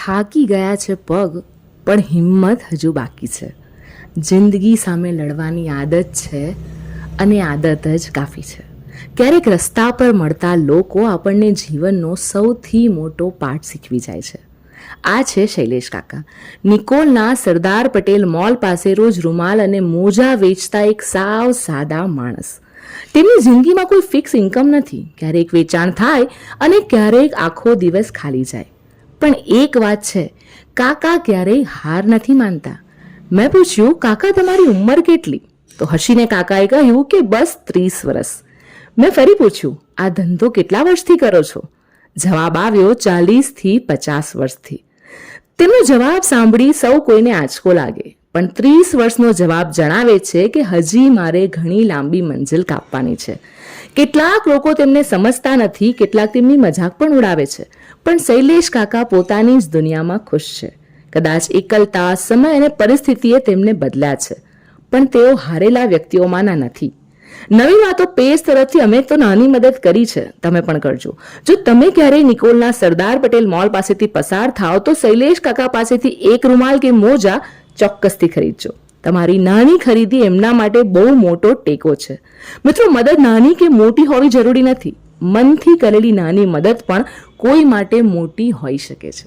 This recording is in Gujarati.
થાકી ગયા છે પગ, પણ હિંમત હજુ બાકી છે. જિંદગી સામે લડવાની આદત છે અને આદત જ કાફી છે. ક્યારેક રસ્તા પર મળતા લોકો આપણને જીવનનો સૌથી મોટો પાઠ શીખવી જાય છે. આ છે શૈલેષ કાકા, નિકોલના સરદાર પટેલ મોલ પાસે રોજ રૂમાલ અને મોજા વેચતા એક સાવ સાદા માણસ. તેમની જિંદગીમાં કોઈ ફિક્સ ઇન્કમ નથી. ક્યારેક વેચાણ થાય અને ક્યારેક આખો દિવસ ખાલી જાય. પણ એક વાત છે, કાકા ક્યારેય હાર નથી માનતા. મેં પૂછ્યું, કાકા તમારી ઉંમર કેટલી? તો હસીને કાકાએ કહ્યું કે બસ 30 વર્ષ. મેં ફરી પૂછ્યું, આ ધંધો કેટલા વર્ષથી કરો છો? જવાબ આવ્યો, 40 થી 50 વર્ષથી. તેમનો જવાબ સાંભળી સૌ કોઈને આંચકો લાગે, પણ 30 વર્ષનો જવાબ જણાવે છે કે હજી મારે ઘણી લાંબી મંજિલ કાપવાની છે. કેટલાક લોકો તેમને સમજતા નથી, કેટલાક તેમની મજાક પણ ઉડાવે છે, પણ શૈલેષ કાકા પોતાની જ દુનિયામાં ખુશ છે. કદાચ એકલતા, સમય અને પરિસ્થિતિએ તેમને બદલ્યા છે, પણ તેઓ હારેલા વ્યક્તિઓમાંના નથી. નવી વાતો પેજ તરફથી અમે તો નાની મદદ કરી છે, તમે પણ કરજો. જો તમે ક્યારેય નિકોલના સરદાર પટેલ મોલ પાસેથી પસાર થાઓ તો શૈલેષ કાકા પાસેથી એક રૂમાલ કે મોજા ચોક્કસથી ખરીદજો. તમારી નાની ખરીદી એમના માટે બહુ મોટો ટેકો છે. મિત્રો, મદદ નાની કે મોટી હોવી જરૂરી નથી. મનથી કરેલી નાની મદદ પણ કોઈ માટે મોટી હોઈ શકે છે.